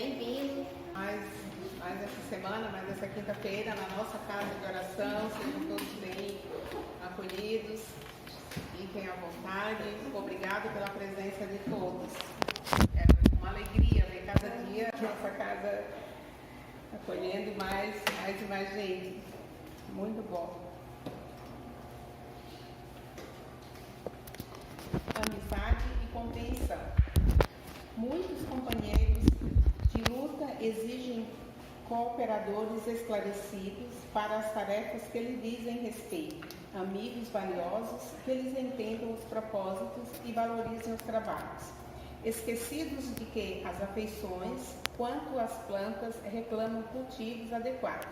bem-vindos mais essa semana, mais essa quinta-feira na nossa casa de oração. Sejam todos bem acolhidos, fiquem à vontade. Obrigado pela presença de todos. É uma alegria ver cada dia a nossa casa acolhendo mais e mais gente. Muito bom. Amizade e compreensão. Muitos companheiros de luta exigem cooperadores esclarecidos para as tarefas que lhes dizem respeito, amigos valiosos que lhes entendam os propósitos e valorizem os trabalhos, esquecidos de que as afeições, quanto as plantas, reclamam cultivos adequados.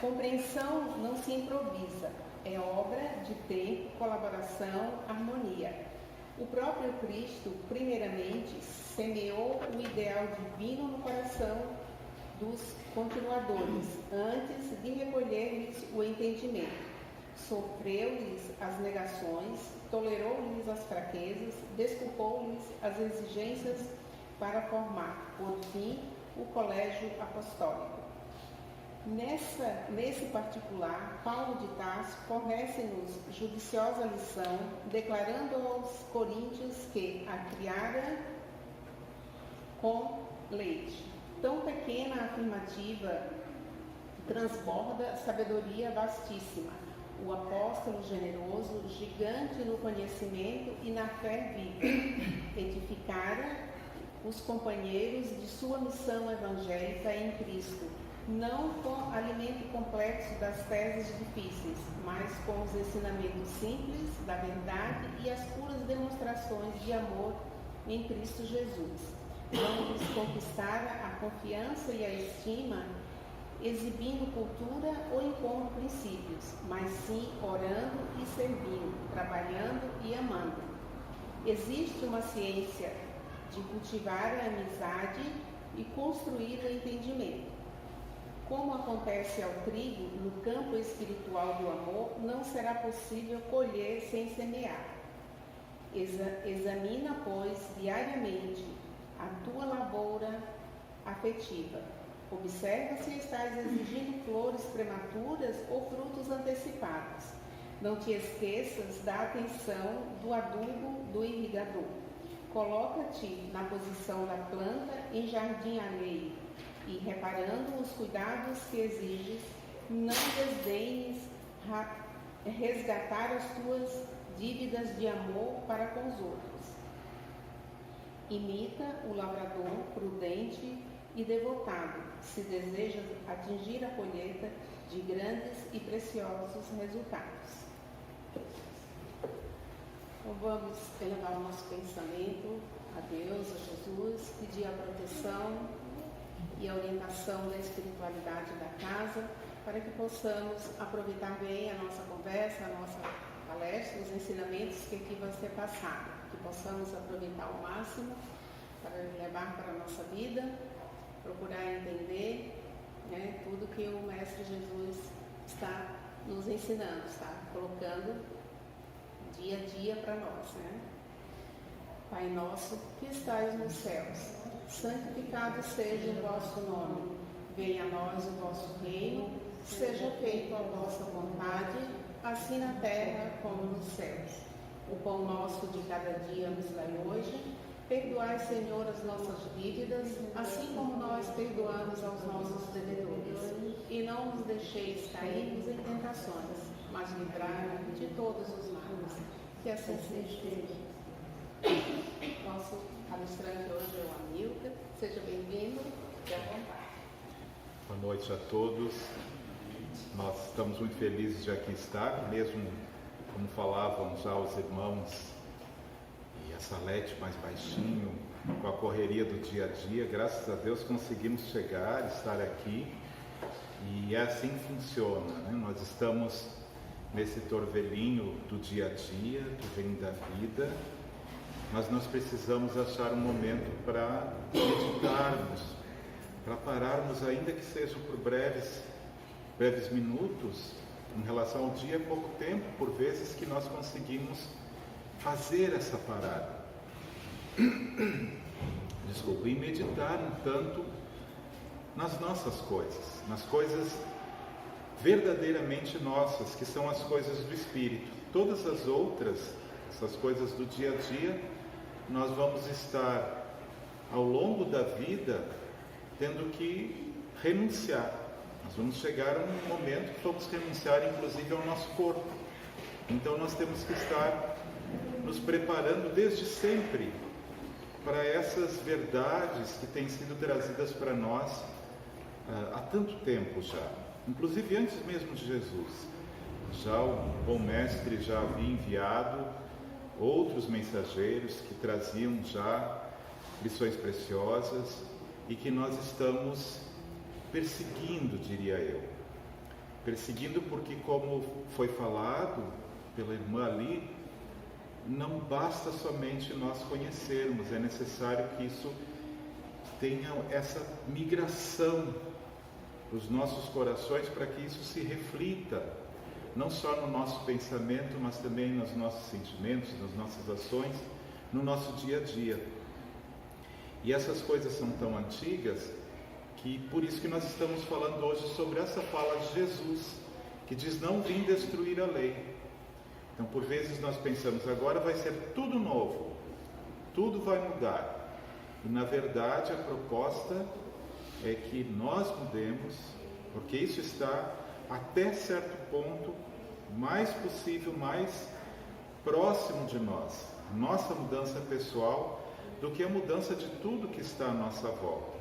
Compreensão não se improvisa, é obra de tempo, colaboração, harmonia. O próprio Cristo, primeiramente, semeou o ideal divino no coração dos continuadores, antes de recolher-lhes o entendimento. Sofreu-lhes as negações, tolerou-lhes as fraquezas, desculpou-lhes as exigências para formar, por fim, o colégio apostólico. Nesse particular, Paulo de Tarso fornece-nos judiciosa lição, declarando aos coríntios que a criara com leite. Tão pequena afirmativa transborda sabedoria vastíssima. O apóstolo generoso, gigante no conhecimento e na fé viva, edificara os companheiros de sua missão evangélica em Cristo, não com alimento complexo das teses difíceis, mas com os ensinamentos simples da verdade e as puras demonstrações de amor em Cristo Jesus. Não lhes conquistara a confiança e a estima, exibindo cultura ou impondo princípios, mas sim orando e servindo, trabalhando e amando. Existe uma ciência de cultivar a amizade e construir o entendimento. Como acontece ao trigo no campo espiritual do amor, não será possível colher sem semear. Examina, pois, diariamente a tua lavoura afetiva. Observa se estás exigindo flores prematuras ou frutos antecipados. Não te esqueças da atenção do adubo do irrigador. Coloca-te na posição da planta em jardim alheio e, reparando os cuidados que exiges, não desdenhes resgatar as tuas dívidas de amor para com os outros. Imita o lavrador prudente e devotado, se desejas atingir a colheita de grandes e preciosos resultados. Então vamos elevar o nosso pensamento a Deus, a Jesus, pedir a proteção e a orientação da espiritualidade da casa, para que possamos aproveitar bem a nossa conversa, a nossa palestra, os ensinamentos que aqui vão ser passados, que possamos aproveitar ao máximo para levar para a nossa vida, procurar entender, tudo que o Mestre Jesus está nos ensinando, está colocando dia a dia para nós. Pai nosso que estais nos céus, santificado seja o vosso nome. Venha a nós o vosso reino, seja feita a vossa vontade, assim na terra como nos céus. O pão nosso de cada dia nos dai hoje. Perdoai, Senhor, as nossas dívidas, assim como nós perdoamos aos nossos devedores. E não nos deixeis cairmos em tentações, mas livrai-nos de todos os males. Que assim seja. Nosso palestrante hoje é o Amilcar. Seja bem-vindo e à vontade. Boa noite a todos. Nós estamos muito felizes de aqui estar, mesmo como falavam já os irmãos e a Salete mais baixinho, com a correria do dia a dia. Graças a Deus conseguimos chegar, estar aqui, e é assim que funciona, Nós estamos nesse torvelinho do dia a dia, que vem da vida, mas nós precisamos achar um momento para meditarmos, para pararmos, ainda que seja por breves minutos. Em relação ao dia, é pouco tempo, por vezes, que nós conseguimos fazer essa parada. e meditar um tanto nas nossas coisas, nas coisas verdadeiramente nossas, que são as coisas do Espírito. Todas as outras, essas coisas do dia a dia, nós vamos estar ao longo da vida tendo que renunciar. Nós vamos chegar a um momento que vamos renunciar inclusive ao nosso corpo. Então nós temos que estar nos preparando desde sempre para essas verdades que têm sido trazidas para nós há tanto tempo já, inclusive antes mesmo de Jesus. Já o bom mestre já havia enviado outros mensageiros que traziam já lições preciosas e que nós estamos perseguindo, diria eu. Perseguindo porque, como foi falado pela irmã ali, não basta somente nós conhecermos, é necessário que isso tenha essa migração dos nossos corações para que isso se reflita, não só no nosso pensamento, mas também nos nossos sentimentos, nas nossas ações, no nosso dia a dia. E essas coisas são tão antigas que por isso que nós estamos falando hoje sobre essa fala de Jesus, que diz: não vim destruir a lei. Então, por vezes nós pensamos, agora vai ser tudo novo, tudo vai mudar. E na verdade a proposta é que nós mudemos, porque isso está até certo ponto mais possível, mais próximo de nós, nossa mudança pessoal, do que a mudança de tudo que está à nossa volta.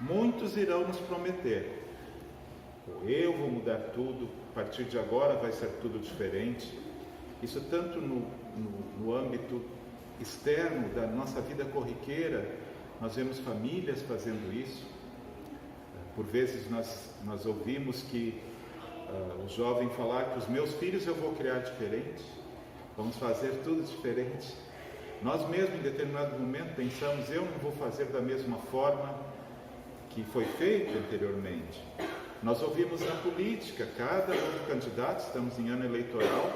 Muitos irão nos prometer: eu vou mudar tudo, a partir de agora vai ser tudo diferente. Isso tanto no âmbito externo da nossa vida corriqueira, nós vemos famílias fazendo isso. Por vezes nós ouvimos que o jovem falar que os meus filhos eu vou criar diferente, vamos fazer tudo diferente. Nós mesmos em determinado momento pensamos: eu não vou fazer da mesma forma que foi feito anteriormente. Nós ouvimos na política, cada novo candidato, estamos em ano eleitoral,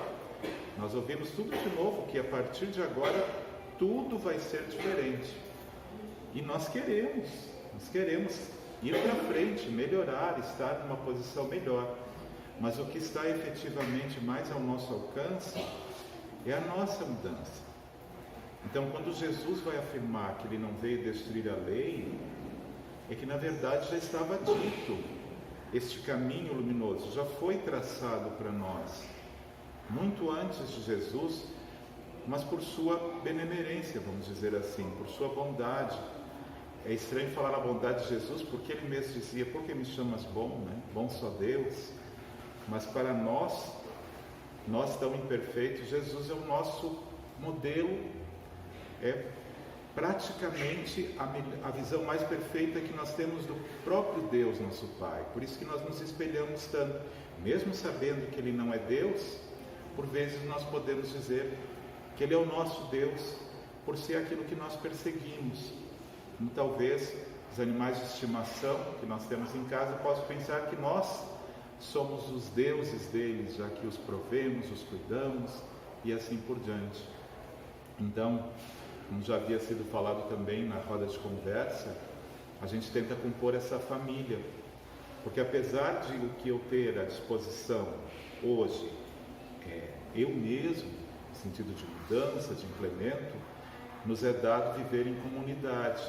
nós ouvimos tudo de novo, que a partir de agora tudo vai ser diferente. E nós queremos ir para frente, melhorar, estar numa posição melhor. Mas o que está efetivamente mais ao nosso alcance é a nossa mudança. Então, quando Jesus vai afirmar que ele não veio destruir a lei, é que na verdade já estava dito. Este caminho luminoso já foi traçado para nós, muito antes de Jesus, mas por sua benemerência, vamos dizer assim, por sua bondade. É estranho falar a bondade de Jesus, porque ele mesmo dizia: por que me chamas bom, né? Bom só Deus. Mas para nós tão imperfeitos, Jesus é o nosso modelo, é praticamente a visão mais perfeita que nós temos do próprio Deus, nosso Pai. Por isso que nós nos espelhamos tanto. Mesmo sabendo que Ele não é Deus, por vezes nós podemos dizer que Ele é o nosso Deus, por ser aquilo que nós perseguimos. E talvez os animais de estimação que nós temos em casa possam pensar que nós somos os deuses deles, já que os provemos, os cuidamos e assim por diante. Então, como já havia sido falado também na roda de conversa, a gente tenta compor essa família, porque apesar de o que eu ter à disposição hoje, eu mesmo, no sentido de mudança, de implemento, nos é dado viver em comunidade.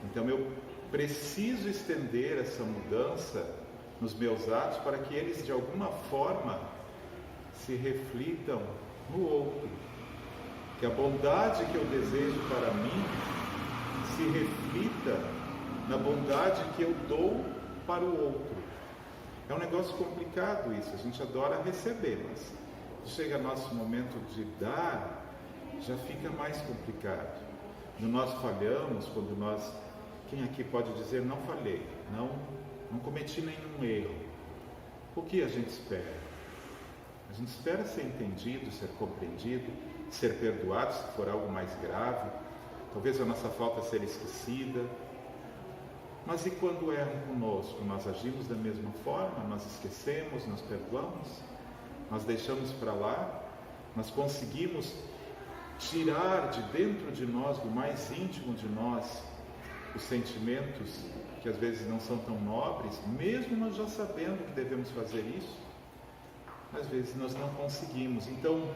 Então eu preciso estender essa mudança nos meus atos para que eles de alguma forma se reflitam no outro. Que a bondade que eu desejo para mim se reflita na bondade que eu dou para o outro. É um negócio complicado isso, a gente adora receber, mas chega nosso momento de dar, já fica mais complicado. Quando nós falhamos, quem aqui pode dizer: não falhei, não cometi nenhum erro? O que a gente espera? A gente espera ser entendido, ser compreendido, ser perdoado se for algo mais grave, talvez a nossa falta ser esquecida. Mas e quando erram conosco? Nós agimos da mesma forma? Nós esquecemos, nós perdoamos? Nós deixamos para lá? Nós conseguimos tirar de dentro de nós, do mais íntimo de nós, os sentimentos que às vezes não são tão nobres, mesmo nós já sabendo que devemos fazer isso, às vezes nós não conseguimos. Então,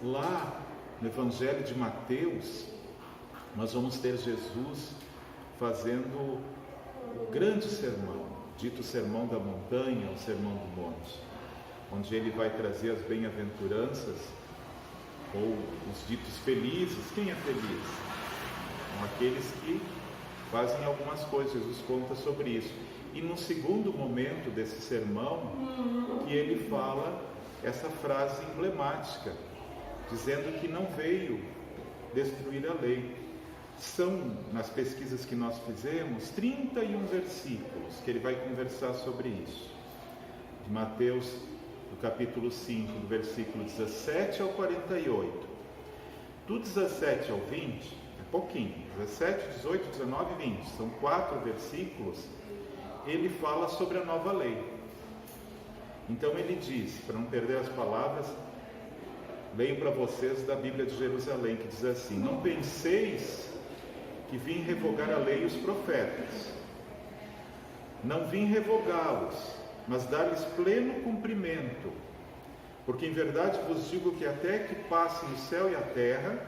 lá no Evangelho de Mateus, nós vamos ter Jesus fazendo o grande sermão, dito Sermão da Montanha, o Sermão do Monte, onde ele vai trazer as bem-aventuranças, ou os ditos felizes. Quem é feliz? São aqueles que fazem algumas coisas. Jesus conta sobre isso. E no segundo momento desse sermão, que ele fala essa frase emblemática, dizendo que não veio destruir a lei. São, nas pesquisas que nós fizemos, 31 versículos que ele vai conversar sobre isso. De Mateus, do capítulo 5, do versículo 17 ao 48. Do 17 ao 20, é pouquinho, 17, 18, 19 e 20, são 4 versículos, ele fala sobre a nova lei. Então ele diz, para não perder as palavras, leio para vocês da Bíblia de Jerusalém, que diz assim: não penseis que vim revogar a lei e os profetas. Não vim revogá-los, mas dar-lhes pleno cumprimento. Porque em verdade vos digo que até que passem o céu e a terra,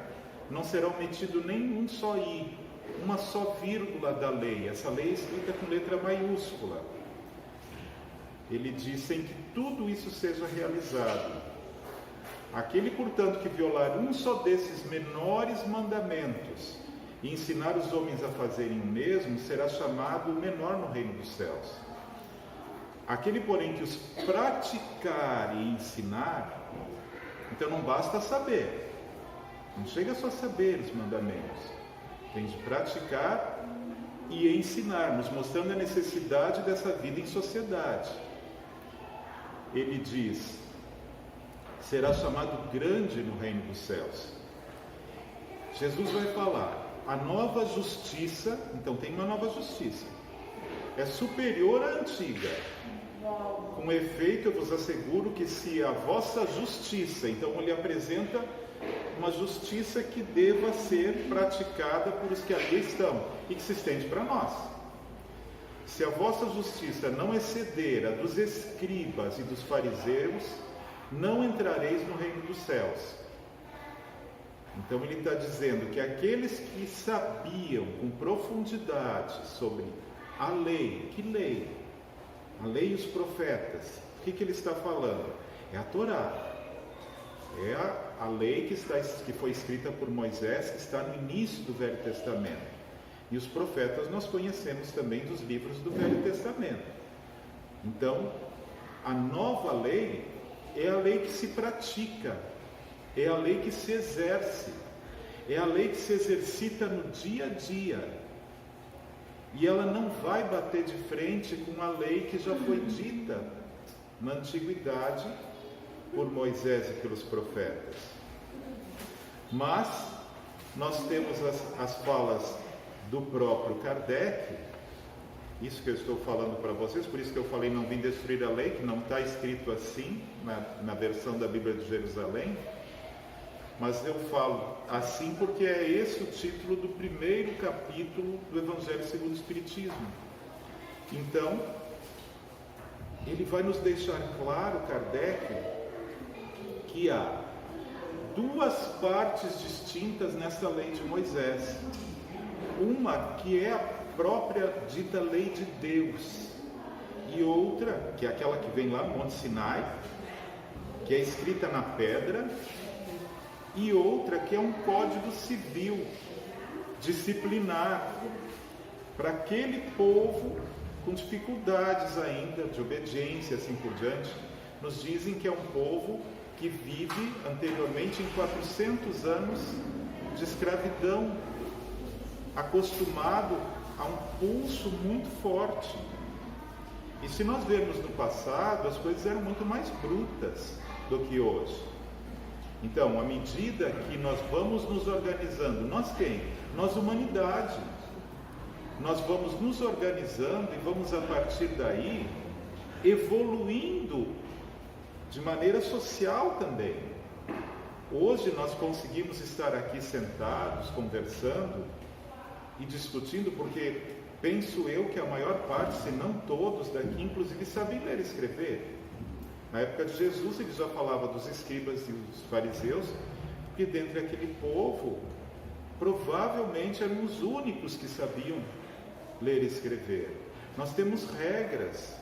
não será omitido nenhum só i, uma só vírgula da lei. Essa lei é escrita com letra maiúscula. Ele diz: sem que tudo isso seja realizado. Aquele, portanto, que violar um só desses menores mandamentos e ensinar os homens a fazerem o mesmo, será chamado o menor no reino dos céus. Aquele, porém, que os praticar e ensinar, então não basta saber, não chega só a saber os mandamentos, tem de praticar e ensinar, nos mostrando a necessidade dessa vida em sociedade. Ele diz: será chamado grande no reino dos céus. Jesus vai falar: a nova justiça, então tem uma nova justiça, é superior à antiga. Com efeito, eu vos asseguro que se a vossa justiça, então ele apresenta uma justiça que deva ser praticada por os que ali estão e que se estende para nós. Se a vossa justiça não exceder a dos escribas e dos fariseus, não entrareis no reino dos céus. Então ele está dizendo que aqueles que sabiam com profundidade sobre a lei, que lei? A lei e os profetas. O que ele está falando? É a Torá. É a lei que foi escrita por Moisés, que está no início do Velho Testamento. E os profetas nós conhecemos também dos livros do Velho Testamento. Então, a nova lei é a lei que se pratica, é a lei que se exerce, é a lei que se exercita no dia a dia. E ela não vai bater de frente com a lei que já foi dita na antiguidade por Moisés e pelos profetas. Mas nós temos as falas do próprio Kardec, isso que eu estou falando para vocês, por isso que eu falei não vim destruir a lei, que não está escrito assim na versão da Bíblia de Jerusalém, mas eu falo assim porque é esse o título do primeiro capítulo do Evangelho segundo o Espiritismo. Então, ele vai nos deixar claro, Kardec, que há duas partes distintas nessa lei de Moisés. Uma que é a própria dita lei de Deus, e outra, que é aquela que vem lá no Monte Sinai, que é escrita na pedra, e outra que é um código civil, disciplinar, para aquele povo com dificuldades ainda, de obediência, assim por diante. Nos dizem que é um povo que vive anteriormente em 400 anos de escravidão, acostumado a um pulso muito forte. E se nós vermos no passado, as coisas eram muito mais brutas do que hoje. Então, à medida que nós vamos nos organizando, nós quem? Nós, humanidade. Nós vamos nos organizando e vamos, a partir daí, evoluindo de maneira social também. Hoje nós conseguimos estar aqui sentados, conversando e discutindo, porque penso eu que a maior parte, se não todos daqui, inclusive, sabem ler e escrever. Na época de Jesus, ele já falava dos escribas e dos fariseus, porque dentre aquele povo, provavelmente eram os únicos que sabiam ler e escrever. Nós temos regras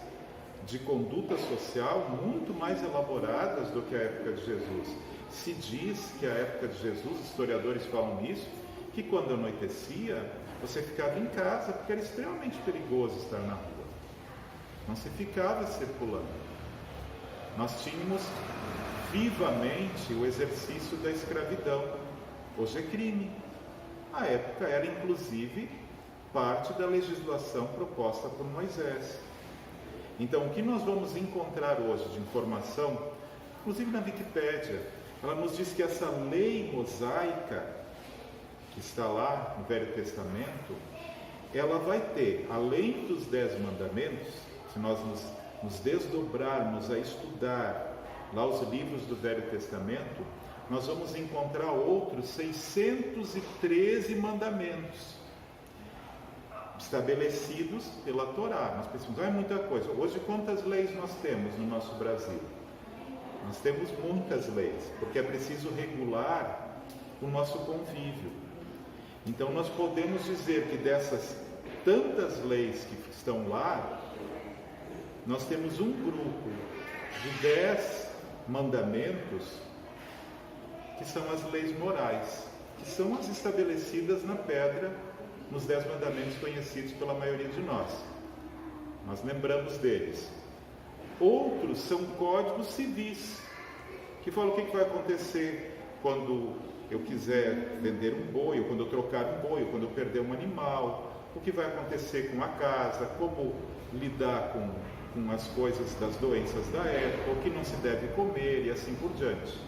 de conduta social muito mais elaboradas do que a época de Jesus. Se diz que a época de Jesus, historiadores falam isso, que quando anoitecia, você ficava em casa, porque era extremamente perigoso estar na rua. Não se ficava circulando. Nós tínhamos vivamente o exercício da escravidão. Hoje é crime. A época era, inclusive, parte da legislação proposta por Moisés. Então, o que nós vamos encontrar hoje de informação, inclusive na Wikipédia, ela nos diz que essa lei mosaica, que está lá no Velho Testamento, ela vai ter, além dos 10 mandamentos, se nós nos desdobrarmos a estudar lá os livros do Velho Testamento, nós vamos encontrar outros 613 mandamentos estabelecidos pela Torá. Nós pensamos, é muita coisa. Hoje, quantas leis nós temos no nosso Brasil? Nós temos muitas leis, porque é preciso regular o nosso convívio. Então, nós podemos dizer que dessas tantas leis que estão lá, nós temos um grupo de 10 mandamentos que são as leis morais, que são as estabelecidas na pedra, nos 10 mandamentos conhecidos pela maioria de nós. Nós lembramos deles. Outros são códigos civis, que falam o que vai acontecer quando eu quiser vender um boi, ou quando eu trocar um boi, ou quando eu perder um animal, o que vai acontecer com a casa, como lidar com as coisas das doenças da época, o que não se deve comer e assim por diante.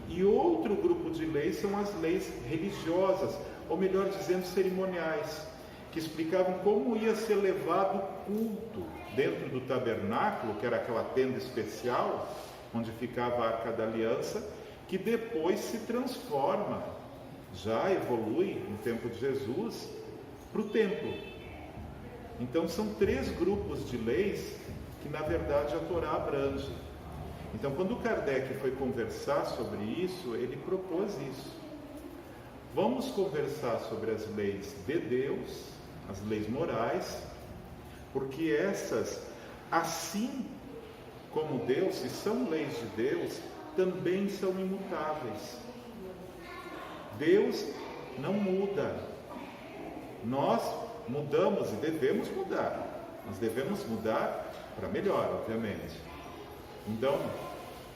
E outro grupo de leis são as leis religiosas, ou melhor dizendo, cerimoniais, que explicavam como ia ser levado o culto dentro do tabernáculo, que era aquela tenda especial, onde ficava a Arca da Aliança, que depois se transforma, já evolui no tempo de Jesus, para o templo. Então são 3 grupos de leis que na verdade a Torá abrange. Então quando Kardec foi conversar sobre isso, ele propôs isso. Vamos conversar sobre as leis de Deus, as leis morais, porque essas, assim como Deus, se são leis de Deus, também são imutáveis. Deus não muda. Nós mudamos e devemos mudar. Nós devemos mudar para melhor, obviamente. Então,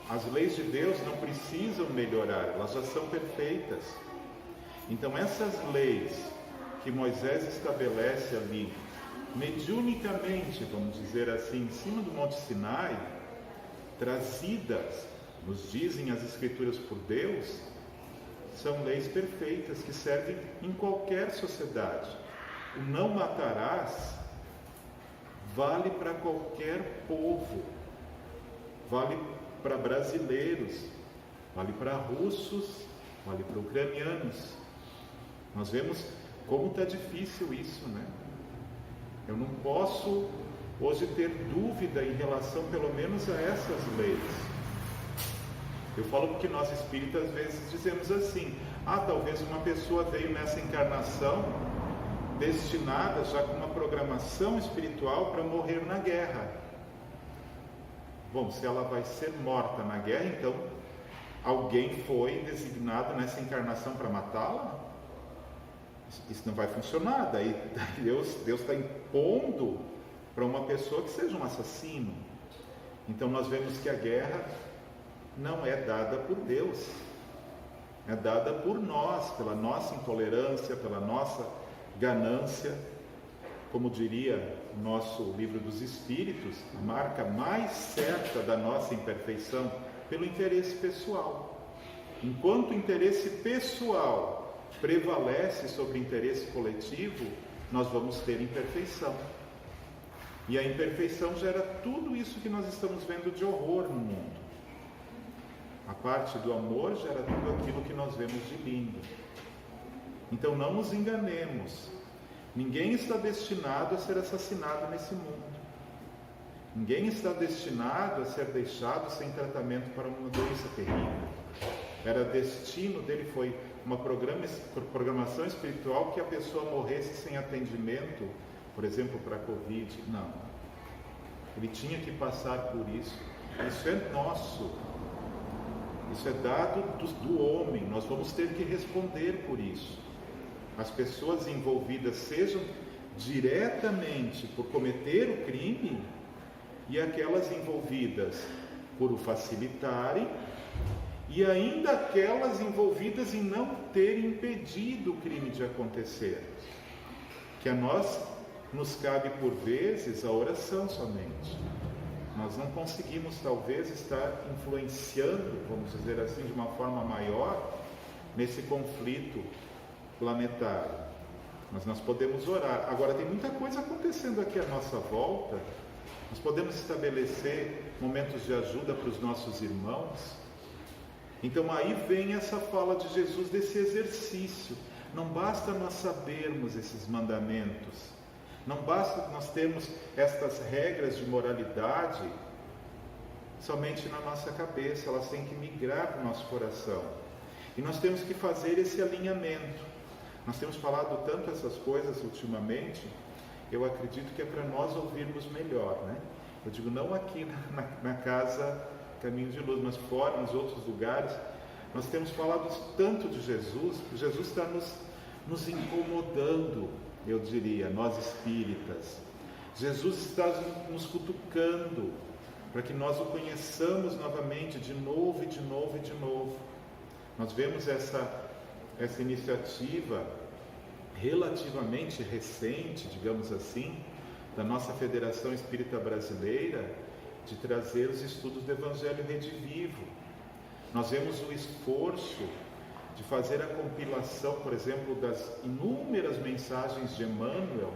as leis de Deus não precisam melhorar, elas já são perfeitas. Então, essas leis que Moisés estabelece ali, mediunicamente, vamos dizer assim, em cima do Monte Sinai, trazidas, nos dizem as Escrituras por Deus, são leis perfeitas que servem em qualquer sociedade. O não matarás vale para qualquer povo, vale para brasileiros, vale para russos, vale para ucranianos. Nós vemos como está difícil isso, né? Eu não posso hoje ter dúvida em relação pelo menos a essas leis. Eu falo porque nós espíritas às vezes dizemos assim, talvez uma pessoa veio nessa encarnação destinada já com uma programação espiritual para morrer na guerra. Bom, se ela vai ser morta na guerra, então alguém foi designado nessa encarnação para matá-la? Isso não vai funcionar. Daí Deus está impondo para uma pessoa que seja um assassino. Então nós vemos que a guerra não é dada por Deus, é dada por nós, pela nossa intolerância, pela nossa ganância. Como diria o nosso livro dos Espíritos, a marca mais certa da nossa imperfeição, pelo interesse pessoal. Enquanto o interesse pessoal prevalece sobre o interesse coletivo, nós vamos ter imperfeição. E a imperfeição gera tudo isso que nós estamos vendo de horror no mundo. A parte do amor gera tudo aquilo que nós vemos de lindo. Então não nos enganemos. Ninguém está destinado a ser assassinado nesse mundo. Ninguém está destinado a ser deixado sem tratamento para uma doença terrível. Era destino dele, foi uma programação espiritual que a pessoa morresse sem atendimento, por exemplo, para a Covid. Não. Ele tinha que passar por isso. Isso é nosso. Isso é dado do homem. Nós vamos ter que responder por isso. As pessoas envolvidas sejam diretamente por cometer o crime e aquelas envolvidas por o facilitarem e ainda aquelas envolvidas em não terem impedido o crime de acontecer. Que a nós nos cabe por vezes a oração somente. Nós não conseguimos talvez estar influenciando, vamos dizer assim, de uma forma maior nesse conflito planetário. Mas nós podemos orar. Agora tem muita coisa acontecendo aqui à nossa volta. Nós podemos estabelecer momentos de ajuda para os nossos irmãos. Então aí vem essa fala de Jesus desse exercício. Não basta nós sabermos esses mandamentos. Não basta nós termos estas regras de moralidade somente na nossa cabeça. Elas têm que migrar para o nosso coração. E nós temos que fazer esse alinhamento. Nós temos falado tanto essas coisas ultimamente, eu acredito que é para nós ouvirmos melhor, né? Eu digo, não aqui na casa Caminho de Luz, mas fora, nos outros lugares. Nós temos falado tanto de Jesus, que Jesus está nos incomodando, eu diria, nós espíritas. Jesus está nos cutucando, para que nós o conheçamos novamente, de novo e de novo e de novo. Nós vemos essa iniciativa relativamente recente, digamos assim, da nossa Federação Espírita Brasileira, de trazer os estudos do Evangelho Redivivo. Nós vemos o esforço de fazer a compilação, por exemplo, das inúmeras mensagens de Emmanuel,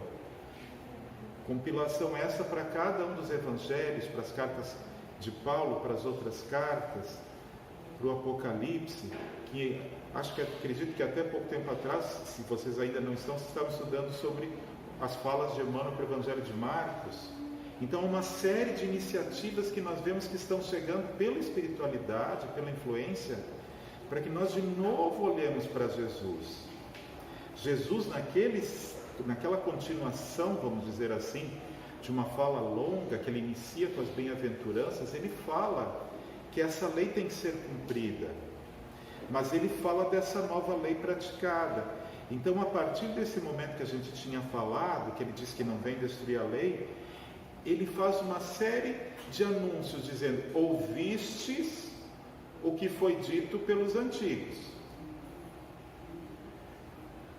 compilação essa para cada um dos evangelhos, para as cartas de Paulo, para as outras cartas, para o Apocalipse, que acredito que até pouco tempo atrás, se vocês ainda não estão, vocês estavam estudando sobre as falas de Emmanuel para o Evangelho de Marcos. Então, uma série de iniciativas que nós vemos que estão chegando pela espiritualidade, pela influência, para que nós de novo olhemos para Jesus. Jesus, naquela continuação, vamos dizer assim, de uma fala longa, que ele inicia com as bem-aventuranças, ele fala que essa lei tem que ser cumprida. Mas ele fala dessa nova lei praticada. Então, a partir desse momento que a gente tinha falado, que ele diz que não vem destruir a lei, ele faz uma série de anúncios dizendo: ouvistes o que foi dito pelos antigos.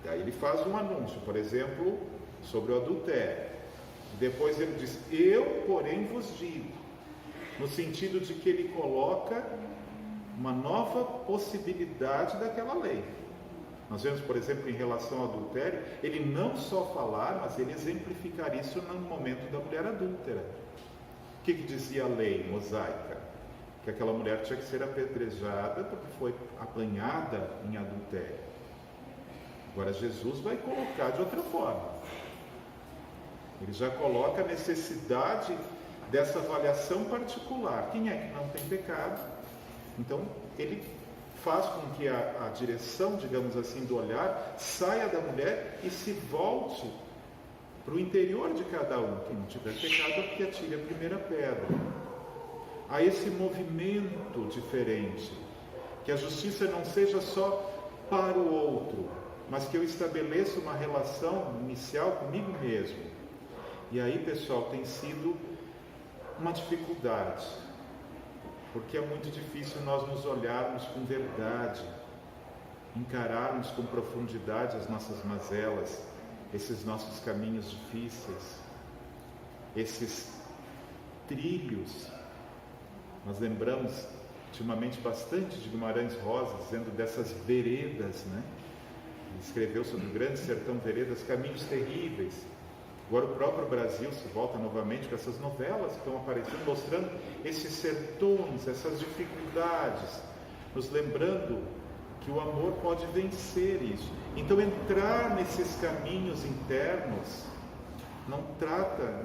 Daí ele faz um anúncio, por exemplo, sobre o adultério. Depois ele diz: eu, porém, vos digo. No sentido de que ele coloca uma nova possibilidade daquela lei. Nós vemos, por exemplo, em relação ao adultério, ele não só falar, mas ele exemplificar isso no momento da mulher adúltera. O que dizia a lei mosaica? Que aquela mulher tinha que ser apedrejada porque foi apanhada em adultério. Agora Jesus vai colocar de outra forma. Ele já coloca a necessidade dessa avaliação particular. Quem é que não tem pecado? Então, ele faz com que a direção, digamos assim, do olhar saia da mulher e se volte para o interior de cada um. Quem não tiver pecado, que atire a primeira pedra. Há esse movimento diferente, que a justiça não seja só para o outro, mas que eu estabeleça uma relação inicial comigo mesmo. E aí, pessoal, tem sido uma dificuldade, porque é muito difícil nós nos olharmos com verdade, encararmos com profundidade as nossas mazelas, esses nossos caminhos difíceis, esses trilhos. Nós lembramos ultimamente bastante de Guimarães Rosa, dizendo dessas veredas, né? Ele escreveu sobre o grande sertão veredas, caminhos terríveis. Agora o próprio Brasil se volta novamente com essas novelas que estão aparecendo, mostrando esses sertões, essas dificuldades, nos lembrando que o amor pode vencer isso. Então, entrar nesses caminhos internos não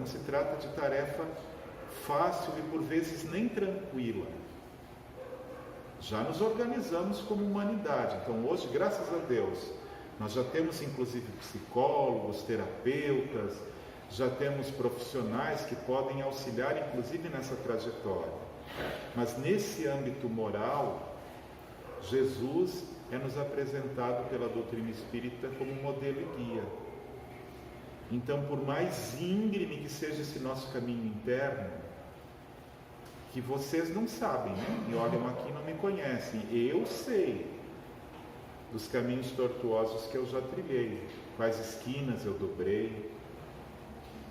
se trata de tarefa fácil e por vezes nem tranquila. Já nos organizamos como humanidade. Então hoje, graças a Deus, nós já temos inclusive psicólogos, terapeutas, já temos profissionais que podem auxiliar inclusive nessa trajetória. Mas nesse âmbito moral, Jesus é nos apresentado pela doutrina espírita como modelo e guia. Então, por mais íngreme que seja esse nosso caminho interno, que vocês não sabem, né? E olham aqui e não me conhecem. Eu sei dos caminhos tortuosos que eu já trilhei, quais esquinas eu dobrei,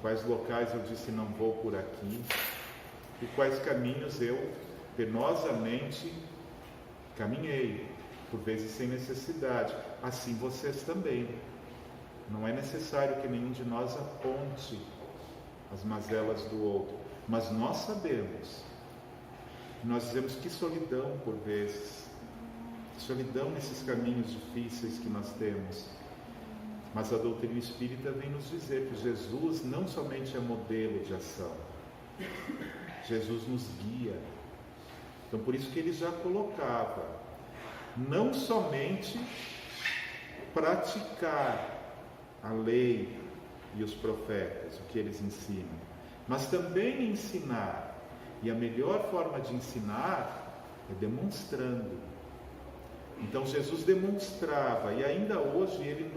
quais locais eu disse não vou por aqui, e quais caminhos eu penosamente caminhei, por vezes sem necessidade. Assim vocês também. Não é necessário que nenhum de nós aponte as mazelas do outro, mas nós sabemos. Nós dizemos que solidão por vezes, solidão nesses caminhos difíceis que nós temos. Mas a doutrina espírita vem nos dizer que Jesus não somente é modelo de ação, Jesus nos guia. Então por isso que ele já colocava, não somente praticar a lei e os profetas, o que eles ensinam, mas também ensinar. E a melhor forma de ensinar é demonstrando. Então Jesus demonstrava, e ainda hoje ele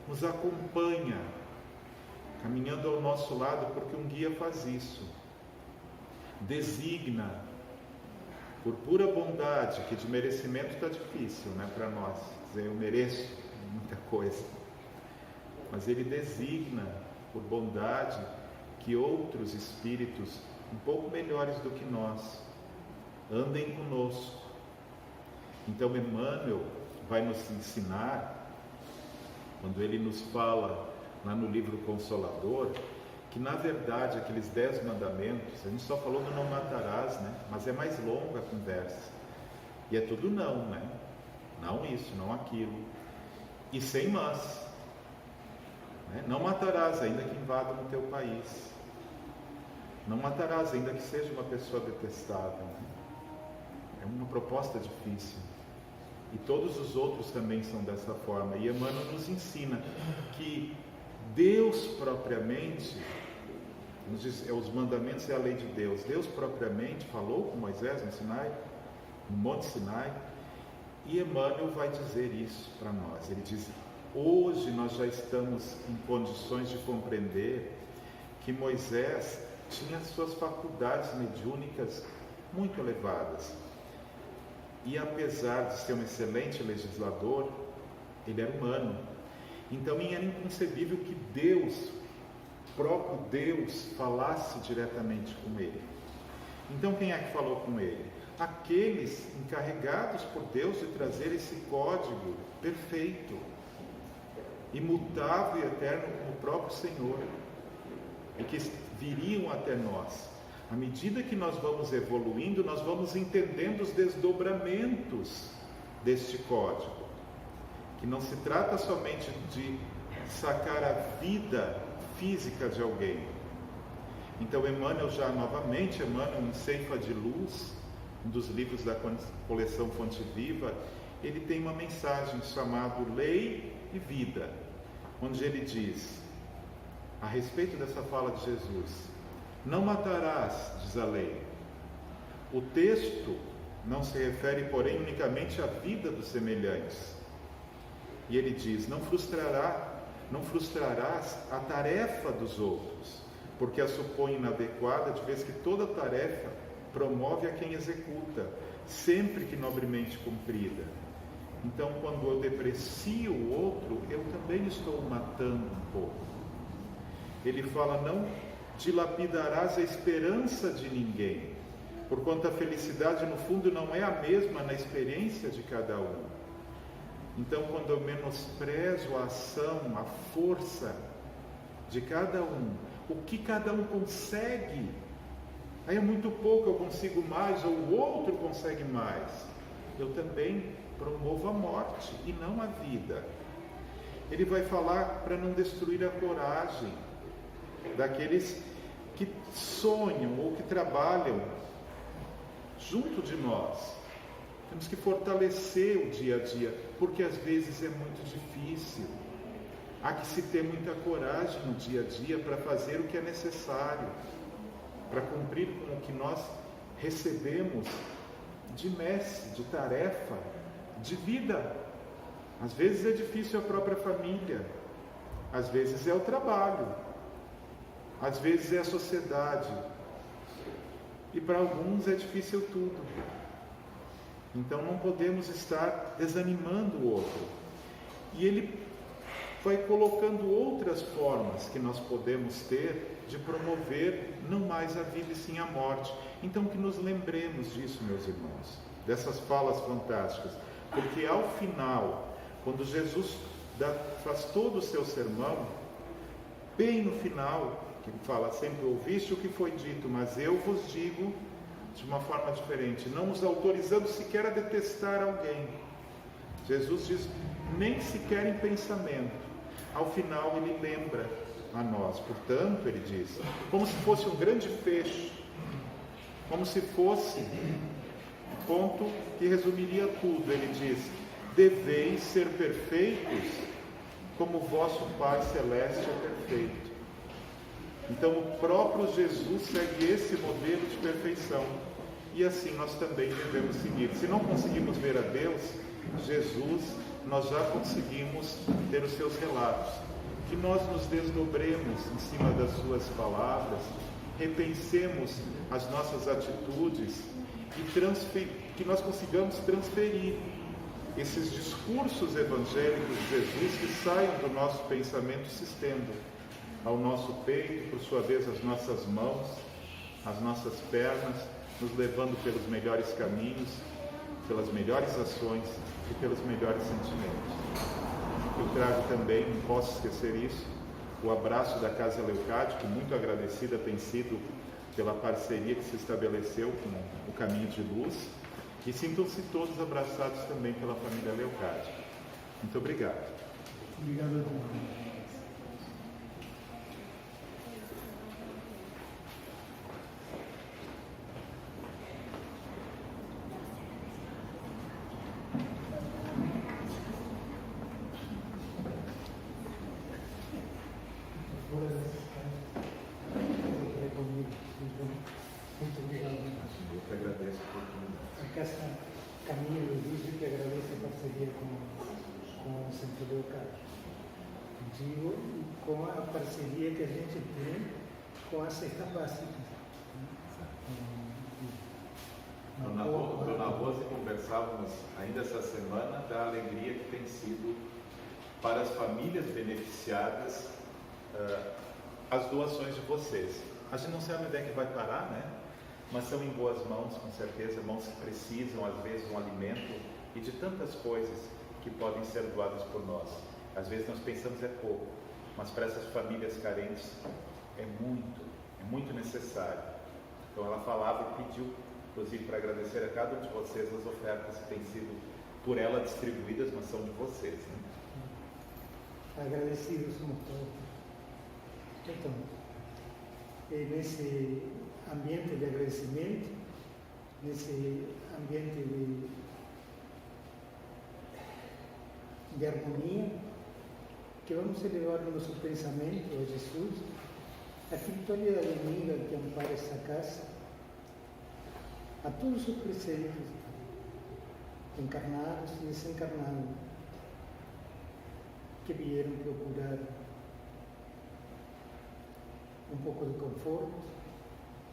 nos acompanha, caminhando ao nosso lado, porque um guia faz isso. Designa, por pura bondade, que de merecimento está difícil, né, para nós. Dizer, eu mereço muita coisa. Mas ele designa, por bondade, que outros espíritos um pouco melhores do que nós andem conosco. Então Emmanuel vai nos ensinar, quando ele nos fala lá no livro Consolador, que na verdade aqueles 10 mandamentos, a gente só falou do não matarás, né? Mas é mais longa a conversa. E é tudo não, né? Não isso, não aquilo. E sem mas. Né? Não matarás, ainda que invada no teu país. Não matarás, ainda que seja uma pessoa detestável. Né? É uma proposta difícil. E todos os outros também são dessa forma. E Emmanuel nos ensina que Deus propriamente, nos diz, os mandamentos é a lei de Deus. Deus propriamente falou com Moisés no Sinai, no Monte Sinai, e Emmanuel vai dizer isso para nós. Ele diz, hoje nós já estamos em condições de compreender que Moisés tinha suas faculdades mediúnicas muito elevadas. E apesar de ser um excelente legislador, ele era humano. Então era inconcebível que Deus, próprio Deus, falasse diretamente com ele. Então quem é que falou com ele? Aqueles encarregados por Deus de trazer esse código perfeito, imutável e eterno como o próprio Senhor, e que viriam até nós. À medida que nós vamos evoluindo, nós vamos entendendo os desdobramentos deste código, que não se trata somente de sacar a vida física de alguém. Então Emmanuel em Ceifa de Luz, um dos livros da coleção Fonte Viva, ele tem uma mensagem chamada Lei e Vida, onde ele diz, a respeito dessa fala de Jesus, não matarás, diz a lei. O texto não se refere, porém, unicamente à vida dos semelhantes. E ele diz, não frustrarás a tarefa dos outros, porque a supõe inadequada, de vez que toda tarefa promove a quem executa, sempre que nobremente cumprida. Então, quando eu deprecio o outro, eu também estou matando um pouco. Ele fala, não dilapidarás a esperança de ninguém, porquanto a felicidade no fundo não é a mesma na experiência de cada um. Então quando eu menosprezo a ação, a força de cada um, o que cada um consegue, aí é muito pouco, eu consigo mais, ou o outro consegue mais. eu também promovo a morte e não a vida. Ele vai falar para não destruir a coragem daqueles que sonham ou que trabalham junto de nós. Temos que fortalecer o dia a dia, porque às vezes é muito difícil. Há que se ter muita coragem no dia a dia para fazer o que é necessário, para cumprir com o que nós recebemos de messe, de tarefa, de vida. Às vezes é difícil a própria família, às vezes é o trabalho, às vezes é a sociedade, e para alguns é difícil tudo. Então não podemos estar desanimando o outro. E ele vai colocando outras formas que nós podemos ter de promover não mais a vida e sim a morte. Então que nos lembremos disso, meus irmãos, dessas falas fantásticas, porque ao final, quando Jesus faz todo o seu sermão, bem no final, que ele fala sempre: ouviste o que foi dito, mas eu vos digo de uma forma diferente, não os autorizando sequer a detestar alguém. Jesus diz: nem sequer em pensamento. Ao final ele lembra a nós, portanto ele diz, como se fosse um grande fecho, como se fosse um ponto que resumiria tudo. Ele diz: deveis ser perfeitos como o vosso Pai Celeste é perfeito. Então o próprio Jesus segue esse modelo de perfeição, e assim nós também devemos seguir. Se não conseguimos ver a Deus, Jesus, nós já conseguimos ter os seus relatos. Que nós nos desdobremos em cima das suas palavras, repensemos as nossas atitudes e que nós consigamos transferir esses discursos evangélicos de Jesus que saiam do nosso pensamento e se estendam ao nosso peito, por sua vez às nossas mãos, às nossas pernas, nos levando pelos melhores caminhos, pelas melhores ações e pelos melhores sentimentos. Eu trago também, não posso esquecer isso, o abraço da Casa Leucádia, que muito agradecida tem sido pela parceria que se estabeleceu com o Caminho de Luz, e sintam-se todos abraçados também pela família Leucádia. Muito obrigado. Obrigado a todos. Muito obrigado. Eu que agradeço a oportunidade. A Casa Caminho de Luz que agradece a parceria com o Centro Leucádia. Digo, com a parceria que a gente tem com a cesta básica. Dona Rosa, conversávamos ainda essa semana da alegria que tem sido para as famílias beneficiadas as doações de vocês. A gente não sabe onde é que vai parar, né? Mas são em boas mãos, com certeza, mãos que precisam, às vezes, um alimento e de tantas coisas que podem ser doadas por nós. Às vezes nós pensamos é pouco, mas para essas famílias carentes é muito necessário. Então ela falava e pediu, inclusive, para agradecer a cada um de vocês as ofertas que têm sido por ela distribuídas, mas são de vocês, né? Agradecidos somos todos. Então, nesse ambiente de agradecimento, nesse ambiente de harmonia, que vamos elevar o nosso pensamento a Jesus, a espiritualidade amiga que ampara essa casa, a todos os presentes, encarnados e desencarnados, que vieram procurar um pouco de conforto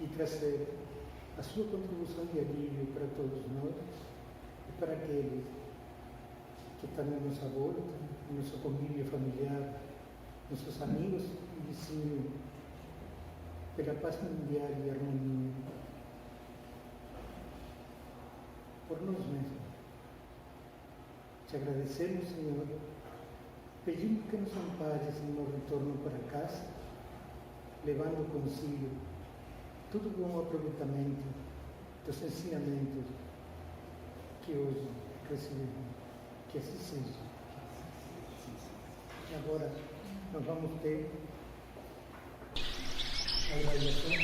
e trazer a sua contribuição de alívio para todos nós e para aqueles que estão à nossa volta, no nosso convívio familiar, nossos amigos e vizinhos, pela paz mundial e harmonia, por nós mesmos. Te agradecemos, Senhor, pedimos que nos ampares no retorno para casa, levando consigo todo bom aproveitamento dos ensinamentos que hoje recebemos. Que assim seja. E agora nós vamos ter a graduação